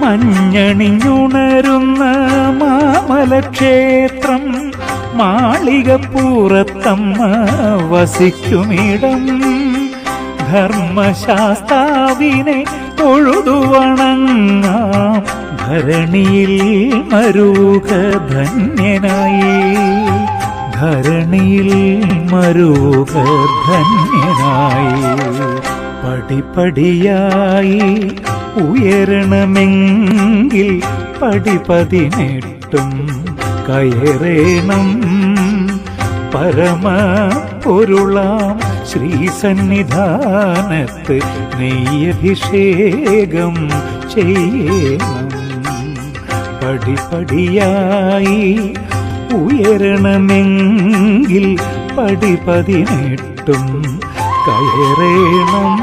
മഞ്ഞണിഞ്ഞുണരുന്ന മാമലക്ഷേത്രം മാളികപ്പുറത്തമ്മ വസിക്കുമിടം ധർമ്മശാസ്താവിനെ തൊഴുതു വണങ്ങാം ധരണിയിൽ മരുക ധന്യനായി ധരണിയിൽ മരുക ധന്യനായി പടിപടിയായി ഉയരണമെങ്കിൽ പടിപതിനെട്ടും കയറേണം പരമപൊരുളാം ശ്രീസന്നിധാനത്ത് നെയ്യഭിഷേകം ചെയ്യണം പടിപടിയായി ഉയരണമെങ്കിൽ പടിപതിനെട്ടും കയറേണം